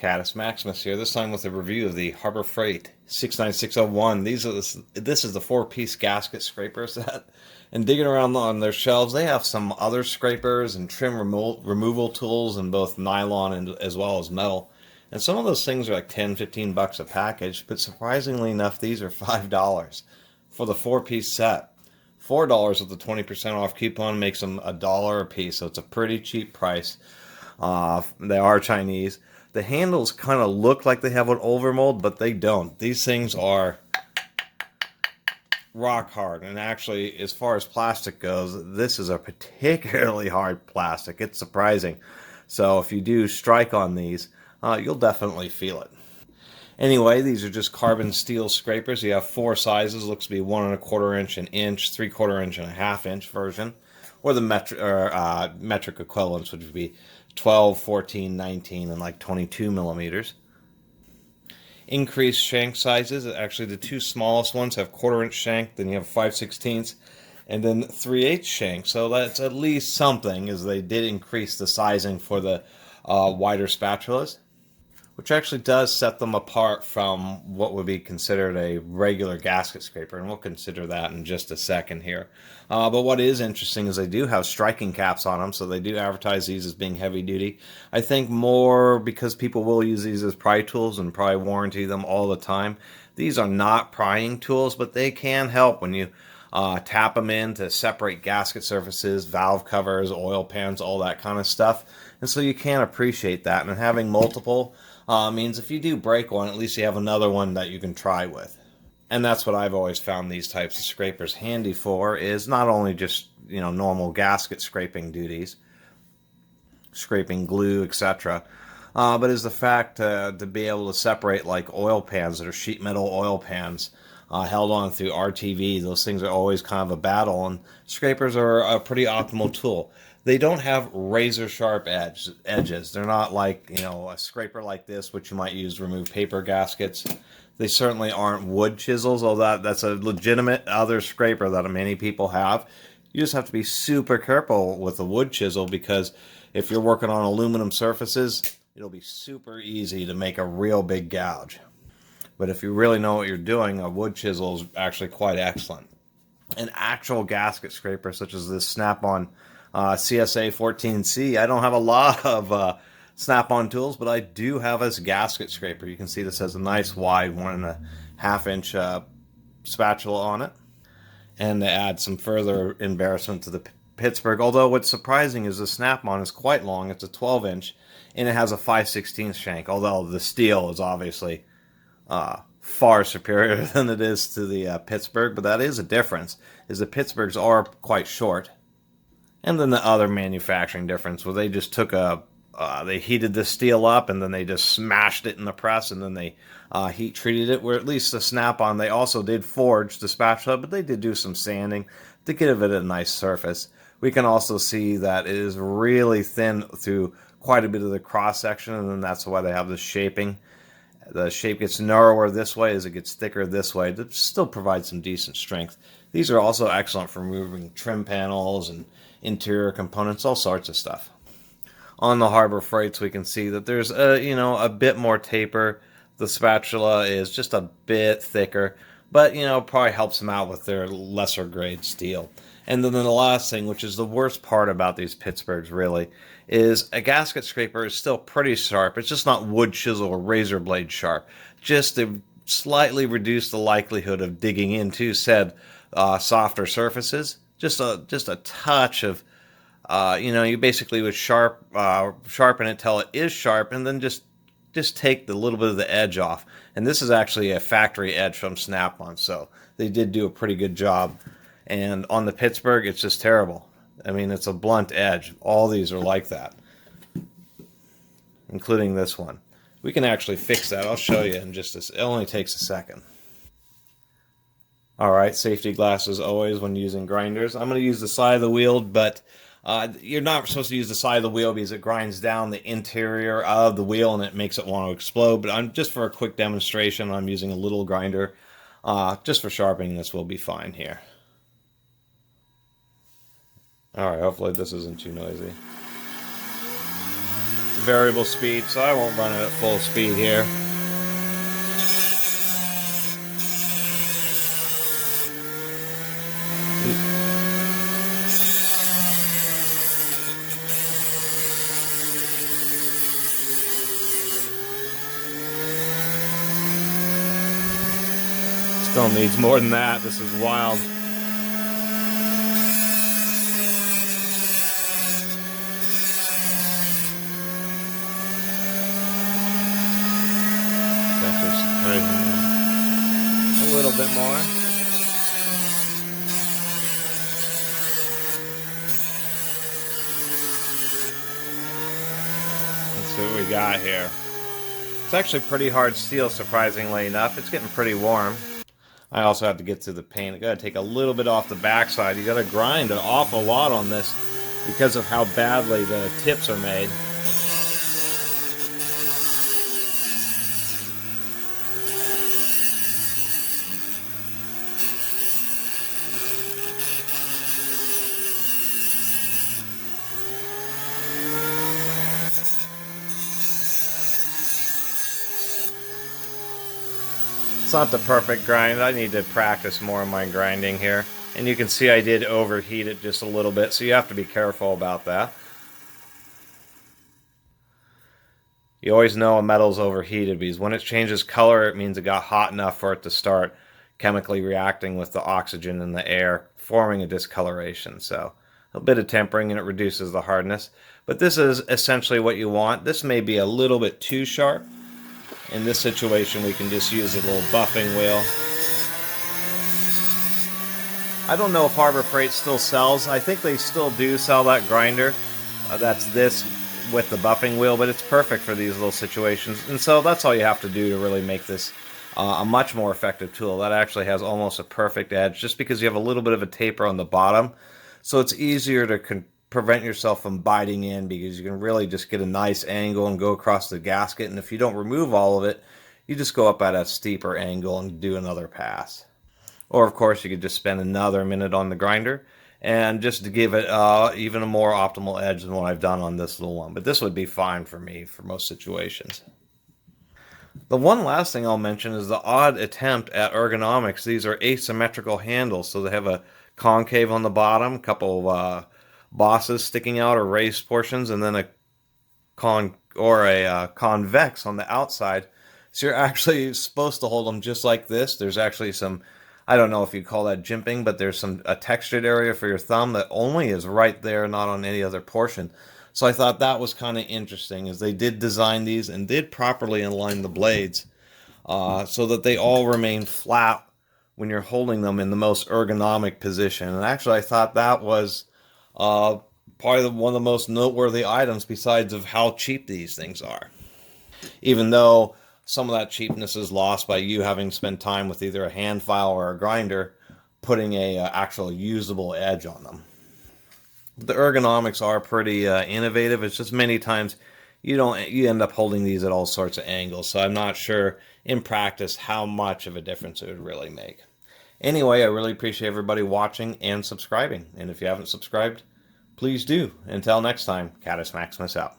Catus Maximus here, this time with a review of the Harbor Freight 69601. This is the 4-piece gasket scraper set. And digging around on their shelves, they have some other scrapers and trim removal tools in both nylon and as well as metal. And some of those things are like 10, 15 bucks a package, but surprisingly enough, these are $5 for the 4-piece set. $4 with the 20% off coupon makes them $1 a piece, so it's a pretty cheap price. They are Chinese. The handles kind of look like they have an overmold, but they don't. These things are rock hard, and actually, as far as plastic goes, this is a particularly hard plastic. It's surprising. So if you do strike on these, you'll definitely feel it. Anyway, these are just carbon steel scrapers. You have 4 sizes. Looks to be 1 1/4 inch, an inch, 3/4 inch, and a 1/2 inch version, or the metric equivalents, which would be 12, 14, 19, and like 22 millimeters. Increased shank sizes. Actually, the 2 smallest ones have 1/4 inch shank. Then you have 5/16, and then 3/8 shank. So that's at least something, as they did increase the sizing for the wider spatulas, which actually does set them apart from what would be considered a regular gasket scraper, and we'll consider that in just a second here. But what is interesting is they do have striking caps on them, so they do advertise these as being heavy duty. I think more because people will use these as pry tools and probably warranty them all the time. These are not prying tools, but they can help when you tap them in to separate gasket surfaces, valve covers, oil pans, all that kind of stuff. And so you can appreciate that. And having multiple means if you do break one, at least you have another one that you can try with. And that's what I've always found these types of scrapers handy for, is not only just, normal gasket scraping duties, scraping glue, etc., but is the fact to be able to separate like oil pans that are sheet metal oil pans held on through RTV. Those things are always kind of a battle, and scrapers are a pretty optimal tool. They don't have razor sharp edges. They're not like, a scraper like this, which you might use to remove paper gaskets. They certainly aren't wood chisels, although that's a legitimate other scraper that many people have. You just have to be super careful with a wood chisel, because if you're working on aluminum surfaces, it'll be super easy to make a real big gouge. But if you really know what you're doing, a wood chisel is actually quite excellent. An actual gasket scraper, such as this Snap-on CSA 14C. I don't have a lot of Snap-on tools, but I do have this gasket scraper. You can see this has a nice wide 1 1/2 inch spatula on it. And to add some further embarrassment to the Pittsburgh, although what's surprising is the Snap-on is quite long. It's a 12 inch, and it has a 5/16 shank, although the steel is obviously far superior than it is to the Pittsburgh. But that is a difference, is the Pittsburghs are quite short. And then the other manufacturing difference, where they just took they heated the steel up, and then they just smashed it in the press, and then they heat treated it. Where at least the Snap-on, they also did forge the spatula, but they did do some sanding to give it a nice surface. We can also see that it is really thin through quite a bit of the cross section, and then that's why they have the shaping. The shape gets narrower this way as it gets thicker this way. It still provides some decent strength. These are also excellent for removing trim panels and interior components, all sorts of stuff. On the Harbor Freights, we can see that there's a bit more taper. The spatula is just a bit thicker, but probably helps them out with their lesser grade steel. And then the last thing, which is the worst part about these Pittsburghs really, is a gasket scraper is still pretty sharp. It's just not wood chisel or razor blade sharp. Just to slightly reduce the likelihood of digging into said softer surfaces. Just a touch of, you basically would sharpen it till it is sharp, and then just take the little bit of the edge off. And this is actually a factory edge from Snap-on, so they did do a pretty good job. And on the Pittsburgh, it's just terrible. I mean, it's a blunt edge. All these are like that, including this one. We can actually fix that. I'll show you in just it only takes a second. Alright, safety glasses always when using grinders. I'm going to use the side of the wheel, but you're not supposed to use the side of the wheel because it grinds down the interior of the wheel and it makes it want to explode. But just for a quick demonstration, I'm using a little grinder. Just for sharpening, this will be fine here. Alright, hopefully this isn't too noisy. variable speed, so I won't run it at full speed here. Still needs more than that. This is wild. It's actually surprisingly a little bit more. Let's see what we got here. It's actually pretty hard steel, surprisingly enough. It's getting pretty warm. I also have to get to the paint. I gotta take a little bit off the backside. You gotta grind an awful lot on this because of how badly the tips are made. It's not the perfect grind. I need to practice more of my grinding here. And you can see I did overheat it just a little bit, so you have to be careful about that. You always know a metal's overheated because when it changes color, it means it got hot enough for it to start chemically reacting with the oxygen in the air, forming a discoloration. So a bit of tempering and it reduces the hardness. But this is essentially what you want. This may be a little bit too sharp. In this situation, we can just use a little buffing wheel. I don't know if Harbor Freight still sells. I think they still do sell that grinder. That's this with the buffing wheel, but it's perfect for these little situations. And so that's all you have to do to really make this a much more effective tool. That actually has almost a perfect edge just because you have a little bit of a taper on the bottom. So it's easier to prevent yourself from biting in because you can really just get a nice angle and go across the gasket. And if you don't remove all of it, you just go up at a steeper angle and do another pass. Or of course you could just spend another minute on the grinder and just to give it even a more optimal edge than what I've done on this little one. But this would be fine for me for most situations. The one last thing I'll mention is the odd attempt at ergonomics. These are asymmetrical handles, so they have a concave on the bottom, a couple of bosses sticking out or raised portions, and then a convex on the outside. So you're actually supposed to hold them just like this. There's actually some, I don't know if you call that jimping, but there's a textured area for your thumb that only is right there, not on any other portion. So I thought that was kind of interesting, as they did design these and did properly align the blades so that they all remain flat when you're holding them in the most ergonomic position. And actually I thought that was probably one of the most noteworthy items besides of how cheap these things are. Even though some of that cheapness is lost by you having spent time with either a hand file or a grinder putting a actual usable edge on them. The ergonomics are pretty innovative. It's just many times you end up holding these at all sorts of angles. So I'm not sure in practice how much of a difference it would really make. Anyway, I really appreciate everybody watching and subscribing. And if you haven't subscribed, please do. Until next time, Catus Maximus out.